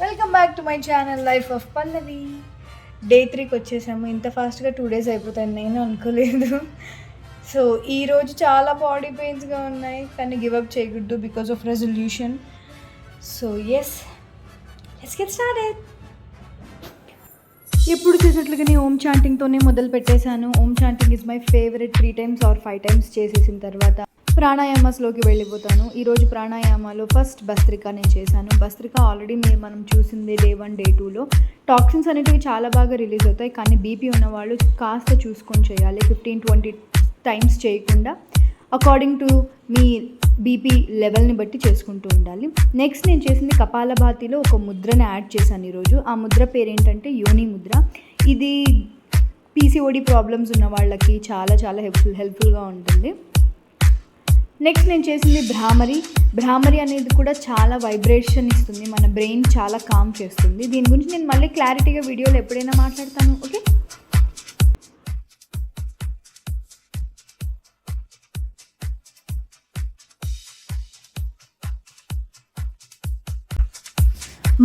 Welcome back to my channel life of Pallavi. Day 3కి వచ్చేసాము. ఇంత ఫాస్ట్గా 2 days అయిపోతాను నేను అనుకోలేదు. సో ఈరోజు చాలా బాడీ పెయిన్స్గా ఉన్నాయి, కానీ గివ్ అప్ చేయకూడదు because of resolution. So yes, let's get started. ఎప్పుడు చేసినట్లుగానే ఓం చాంటింగ్తోనే మొదలు పెట్టేశాను. Om chanting is my favourite. 3 times or 5 times చేసేసిన తర్వాత ప్రాణాయామాస్లోకి వెళ్ళిపోతాను. ఈరోజు ప్రాణాయామాలో ఫస్ట్ భస్త్రిక నేను చేశాను. భస్త్రిక ఆల్రెడీ మనం చూసింది డే 1 డే 2లో. టాక్సిన్స్ అనేటివి చాలా బాగా రిలీజ్ అవుతాయి, కానీ బీపీ ఉన్నవాళ్ళు కాస్త చూసుకొని చేయాలి. 15-20 times చేయకుండా అకార్డింగ్ టు మీ బీపీ లెవెల్ని బట్టి చేసుకుంటూ ఉండాలి. నెక్స్ట్ నేను చేసింది కపాలభాతిలో ఒక ముద్రని యాడ్ చేశాను ఈరోజు. ఆ ముద్ర పేరు ఏంటంటే యోని ముద్ర. ఇది పీసీఓడి ప్రాబ్లమ్స్ ఉన్న వాళ్ళకి చాలా చాలా హెల్ప్ఫుల్గా ఉంటుంది. నెక్స్ట్ నేను చేసింది భ్రామరి అనేది కూడా చాలా వైబ్రేషన్ ఇస్తుంది, మన బ్రెయిన్ చాలా కామ్ చేస్తుంది. దీని గురించి నేను మళ్ళీ క్లారిటీగా వీడియోలో ఎప్పుడైనా మాట్లాడతాను. ఓకే,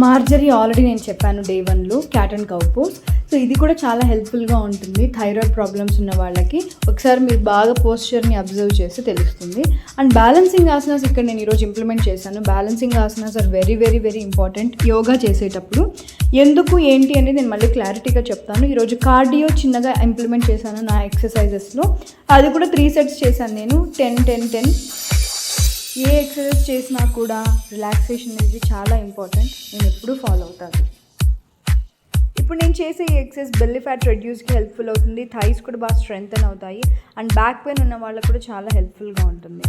మార్జరీ ఆల్రెడీ నేను చెప్పాను డే 1లో, cat and cow pose. So ఇది కూడా చాలా హెల్ప్ఫుల్గా ఉంటుంది థైరాయిడ్ ప్రాబ్లమ్స్ ఉన్న వాళ్ళకి. ఒకసారి మీరు బాగా పోస్చర్ని అబ్జర్వ్ చేస్తే తెలుస్తుంది. అండ్ బ్యాలెన్సింగ్ ఆసనాస్ ఇక్కడ నేను ఈరోజు ఇంప్లిమెంట్ చేశాను. Balancing asanas are very very very important yoga చేసేటప్పుడు. ఎందుకు ఏంటి అనేది నేను మళ్ళీ క్లారిటీగా చెప్తాను. ఈరోజు కార్డియో చిన్నగా ఇంప్లిమెంట్ చేశాను నా ఎక్సర్సైజెస్లో. అది కూడా 3 sets చేశాను నేను, 10-10-10. ఏ ఎక్సర్సైజ్ చేసినా కూడా రిలాక్సేషన్ అనేది చాలా ఇంపార్టెంట్, నేను ఎప్పుడూ ఫాలో అవుతాను. ఇప్పుడు నేను చేసే ఈ ఎక్సర్సైజ్ బెల్లీ ఫ్యాట్ రెడ్యూస్కి హెల్ప్ఫుల్ అవుతుంది. థైస్ కూడా బాగా స్ట్రెంగ్తన్ అవుతాయి. అండ్ బ్యాక్ పెయిన్ ఉన్న వాళ్ళకు కూడా చాలా హెల్ప్ఫుల్గా ఉంటుంది.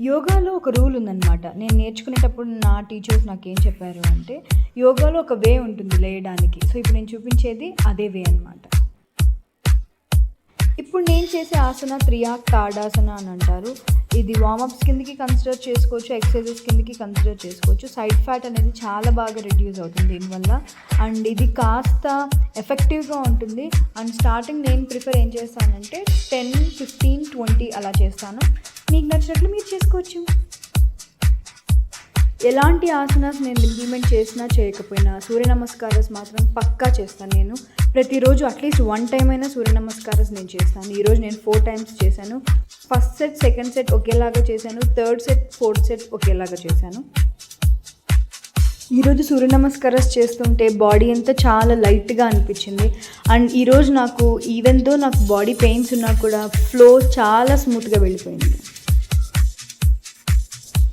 యోగాలో ఒక రూల్ ఉందన్నమాట. నేను నేర్చుకునేటప్పుడు నా టీచర్స్ నాకు ఏం చెప్పారు అంటే, యోగాలో ఒక వే ఉంటుంది లేయడానికి. సో ఇప్పుడు నేను చూపించేది అదే వే అనమాట. ఇప్పుడు నేను చేసే ఆసన త్రియాక్ తాడాసన అని అంటారు. ఇది వార్మప్స్ కిందకి కన్సిడర్ చేసుకోవచ్చు, ఎక్సర్సైజెస్ కిందకి కన్సిడర్ చేసుకోవచ్చు. సైడ్ ఫ్యాట్ అనేది చాలా బాగా రెడ్యూస్ అవుతుంది దీనివల్ల. అండ్ ఇది కాస్త ఎఫెక్టివ్గా ఉంటుంది. అండ్ స్టార్టింగ్ నేను ప్రిఫర్ ఏం చేస్తానంటే 10-15-20 అలా చేస్తాను. మీకు నచ్చినట్లు మీరు చేసుకోవచ్చు. ఎలాంటి ఆసనాస్ నేను ఇంప్లిమెంట్ చేసినా చేయకపోయినా సూర్య నమస్కారాస్ మాత్రం పక్కా చేస్తాను. నేను ప్రతిరోజు అట్లీస్ట్ 1 time అయినా సూర్య నమస్కారాస్ నేను చేస్తాను. ఈరోజు నేను 4 times చేశాను. ఫస్ట్ సెట్, సెకండ్ సెట్ ఒకేలాగా చేశాను. థర్డ్ సెట్, ఫోర్త్ సెట్ ఒకేలాగా చేశాను. ఈరోజు సూర్య నమస్కారాస్ చేస్తుంటే బాడీ అంతా చాలా లైట్గా అనిపించింది. అండ్ ఈరోజు నాకు ఈవెన్ దో నాకు బాడీ పెయిన్స్ ఉన్నా కూడా ఫ్లో చాలా స్మూత్గా వెళ్ళిపోయింది.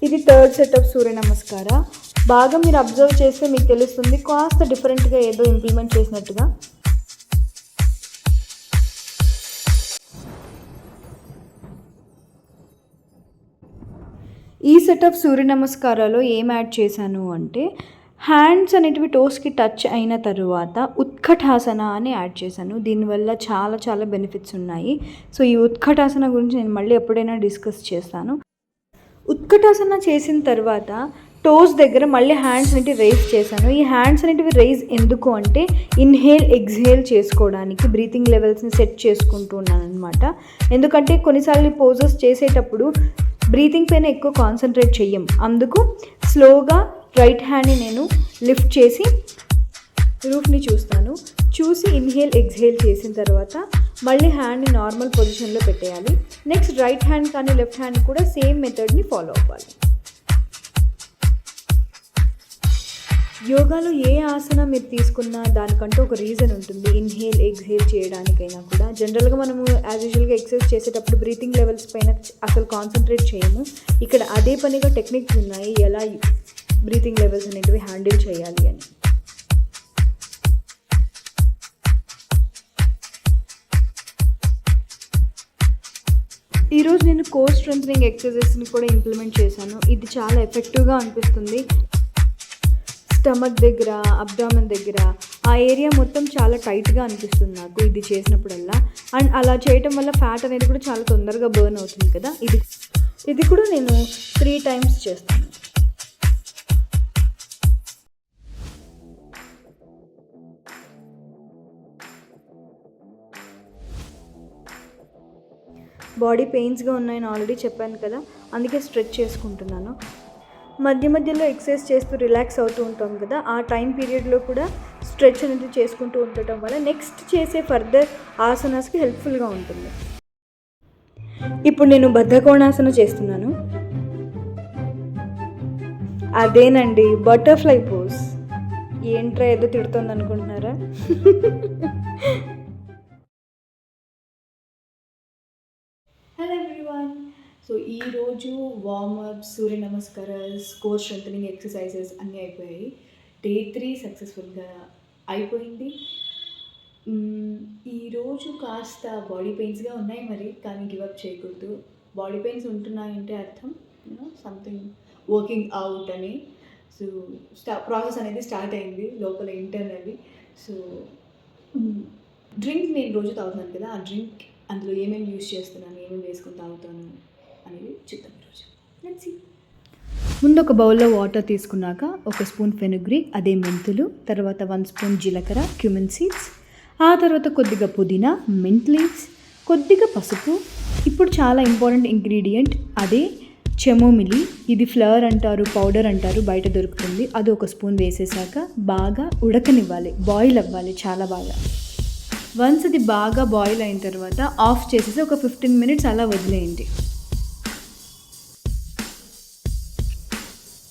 ఇది థర్డ్ సెట్ ఆఫ్ సూర్య నమస్కార. బాగా మీరు అబ్జర్వ్ చేస్తే మీకు తెలుస్తుంది, కాస్త డిఫరెంట్గా ఏదో ఇంప్లిమెంట్ చేసినట్టుగా. ఈ సెట్ ఆఫ్ సూర్య నమస్కారాలో ఏం యాడ్ చేశాను అంటే, హ్యాండ్స్ అనేటివి టోస్కి టచ్ అయిన తరువాత ఉత్కటాసన అని యాడ్ చేశాను. దీనివల్ల చాలా చాలా బెనిఫిట్స్ ఉన్నాయి. సో ఈ ఉత్కటాసన గురించి నేను మళ్ళీ ఎప్పుడైనా డిస్కస్ చేస్తాను. ఉత్కటాసన చేసిన తర్వాత టోస్ దగ్గర మళ్ళీ హ్యాండ్స్ అనేవి రైజ్ చేశాను. ఈ హ్యాండ్స్ అనేటివి రైజ్ ఎందుకు అంటే, ఇన్హేల్ ఎక్స్హేల్ చేసుకోవడానికి, బ్రీతింగ్ లెవెల్స్ని సెట్ చేసుకుంటూ ఉన్నాను అనమాట. ఎందుకంటే కొన్నిసార్లు పోజెస్ చేసేటప్పుడు బ్రీతింగ్ పైన ఎక్కువ కాన్సన్ట్రేట్ చెయ్యం. అందుకు స్లోగా రైట్ హ్యాండ్ని నేను లిఫ్ట్ చేసి రూఫ్ని చూసి ఇన్హేల్ ఎక్స్హేల్ చేసిన తర్వాత మళ్ళీ హ్యాండ్ని నార్మల్ పొజిషన్లో పెట్టేయాలి. నెక్స్ట్ రైట్ హ్యాండ్ కానీ లెఫ్ట్ హ్యాండ్ కూడా సేమ్ మెథడ్ని ఫాలో అవ్వాలి. యోగాలో ఏ ఆసన మీరు తీసుకున్నా దానికంటూ ఒక రీజన్ ఉంటుంది. ఇన్హేల్ ఎక్స్హేల్ చేయడానికైనా కూడా జనరల్గా మనము యాజ్ యూజువల్గా ఎక్సర్సైజ్ చేసేటప్పుడు బ్రీతింగ్ లెవెల్స్ పైన అసలు కాన్సన్ట్రేట్ చేయము. ఇక్కడ అదే పనిగా టెక్నిక్స్ ఉన్నాయి, ఎలా బ్రీతింగ్ లెవెల్స్ అనేటివి హ్యాండిల్ చేయాలి అని. ఈరోజు నేను కోర్ స్ట్రెంథనింగ్ ఎక్సర్సైజెస్ని కూడా ఇంప్లిమెంట్ చేశాను. ఇది చాలా ఎఫెక్టివ్గా అనిపిస్తుంది. స్టమక్ దగ్గర, అబ్డామన్ దగ్గర ఆ ఏరియా మొత్తం చాలా టైట్గా అనిపిస్తుంది నాకు ఇది చేసినప్పుడల్లా. అండ్ అలా చేయటం వల్ల ఫ్యాట్ అనేది కూడా చాలా తొందరగా బర్న్ అవుతుంది కదా. ఇది కూడా నేను 3 times చేస్తాను. బాడీ పెయిన్స్గా ఉన్నాయని ఆల్రెడీ చెప్పాను కదా, అందుకే స్ట్రెచ్ చేసుకుంటున్నాను. మధ్య మధ్యలో ఎక్సర్సైజ్ చేస్తూ రిలాక్స్ అవుతూ ఉంటాం కదా, ఆ టైం పీరియడ్లో కూడా స్ట్రెచ్ అనేది చేసుకుంటూ ఉండటం వల్ల నెక్స్ట్ చేసే ఫర్దర్ ఆసనాస్కి హెల్ప్ఫుల్గా ఉంటుంది. ఇప్పుడు నేను బద్ధకోణాసన చేస్తున్నాను. అదేనండి బటర్ఫ్లై పోజ్. ఏంట్రా ఏదో తిడుతుంది అనుకుంటున్నారా? Hello everyone. సో ఈరోజు వార్మప్, సూర్య నమస్కారాలు, కోర్ స్ట్రెంథనింగ్ ఎక్సర్సైజెస్ అన్నీ అయిపోయాయి. డే 3 సక్సెస్ఫుల్గా అయిపోయింది. ఈరోజు కాస్త బాడీ పెయిన్స్గా ఉన్నాయి మరి, కానీ గివప్ చేయకూడదు. బాడీ పెయిన్స్ ఉంటున్నాయంటే అర్థం సంథింగ్ వర్కింగ్ అవుట్ అని. సో ప్రాసెస్ అనేది స్టార్ట్ అయింది లోపల ఇంటర్నల్లీ. సో డ్రింక్ నేను రోజు తాగుతున్నాను కదా, ఆ డ్రింక్ అందులో ఏమేమి యూజ్ చేస్తున్నాను, ఏమేమి వేసుకొని తాగుతాను అనేది చూద్దాం ఈరోజు. Let's see. ముందు ఒక బౌల్లో వాటర్ తీసుకున్నాక ఒక స్పూన్ ఫెనుగ్రీక్, అదే మెంతులు, తర్వాత 1 స్పూన్ జీలకర్ర, క్యూమిన్ సీడ్స్, ఆ తర్వాత కొద్దిగా పుదీనా, మింట్ లీవ్స్, కొద్దిగా పసుపు. ఇప్పుడు చాలా ఇంపార్టెంట్ ఇంగ్రీడియంట్ అదే చెమోమిలి. ఇది ఫ్లవర్ అంటారు, పౌడర్ అంటారు, బయట దొరుకుతుంది. అది ఒక స్పూన్ వేసేసాక బాగా ఉడకనివ్వాలి, బాయిల్ అవ్వాలి చాలా బాగా. వన్స్ అది బాగా బాయిల్ అయిన తర్వాత ఆఫ్ చేసేసి ఒక 15 మినిట్స్ అలా వదిలేయండి.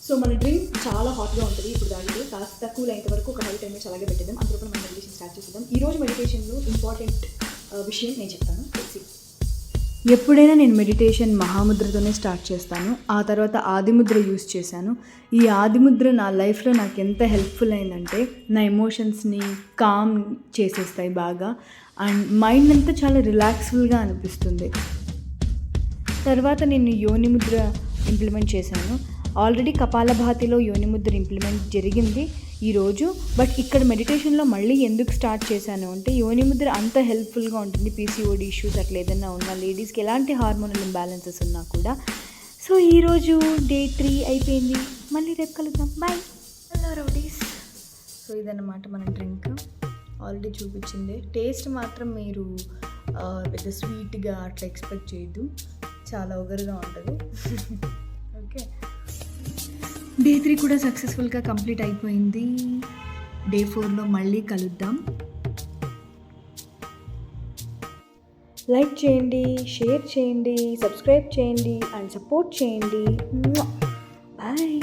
సో మన డ్రింక్ చాలా హాట్గా ఉంటుంది. ఇప్పుడు తాగితే కాస్త కూల్ అయిన వరకు ఒక 5-10 మినిట్స్ అలాగే పెట్టేద్దాం. అందులో మనం మెడిటేషన్ స్టార్ట్ చేద్దాం. ఈరోజు మెడిటేషన్లో ఇంపార్టెంట్ విషయం నేను చెప్తాను. ఎప్పుడైనా నేను మెడిటేషన్ మహాముద్రతోనే స్టార్ట్ చేస్తాను. ఆ తర్వాత ఆదిముద్ర యూస్ చేశాను. ఈ ఆదిముద్ర నా లైఫ్లో నాకు ఎంత హెల్ప్ఫుల్ అయిందంటే నా ఎమోషన్స్ని కామ్ చేసేస్తాయి బాగా, అండ్ మైండ్ అంతా చాలా రిలాక్స్ఫుల్గా అనిపిస్తుంది. తర్వాత నేను యోనిముద్ర ఇంప్లిమెంట్ చేశాను. ఆల్రెడీ కపాలభాతిలో యోనిముద్ర ఇంప్లిమెంట్ జరిగింది ఈరోజు, బట్ ఇక్కడ మెడిటేషన్లో మళ్ళీ ఎందుకు స్టార్ట్ చేశాను అంటే యోనిముద్ర అంత హెల్ప్ఫుల్గా ఉంటుంది పీసీఓడి ఇష్యూస్ అట్లా ఏదైనా ఉన్న లేడీస్కి, ఎలాంటి హార్మోనల్ ఇంబ్యాలెన్సెస్ ఉన్నా కూడా. సో ఈరోజు డే 3 అయిపోయింది. మళ్ళీ రేపు కలుద్దాం. బాయ్. Hello rowdies. సో ఇదన్నమాట మన డ్రింక్. ఆల్రెడీ చూపించింది. టేస్ట్ మాత్రం మీరు పెద్ద స్వీట్గా అట్లా ఎక్స్పెక్ట్ చేయొద్దు, చాలా ఒగరుగా ఉంటుంది. ఓకే, డే 3 కూడా సక్సెస్ఫుల్గా కంప్లీట్ అయిపోయింది. డే 4లో మళ్ళీ కలుద్దాం. లైక్ చేయండి, షేర్ చేయండి, సబ్స్క్రైబ్ చేయండి అండ్ సపోర్ట్ చేయండి. బాయ్.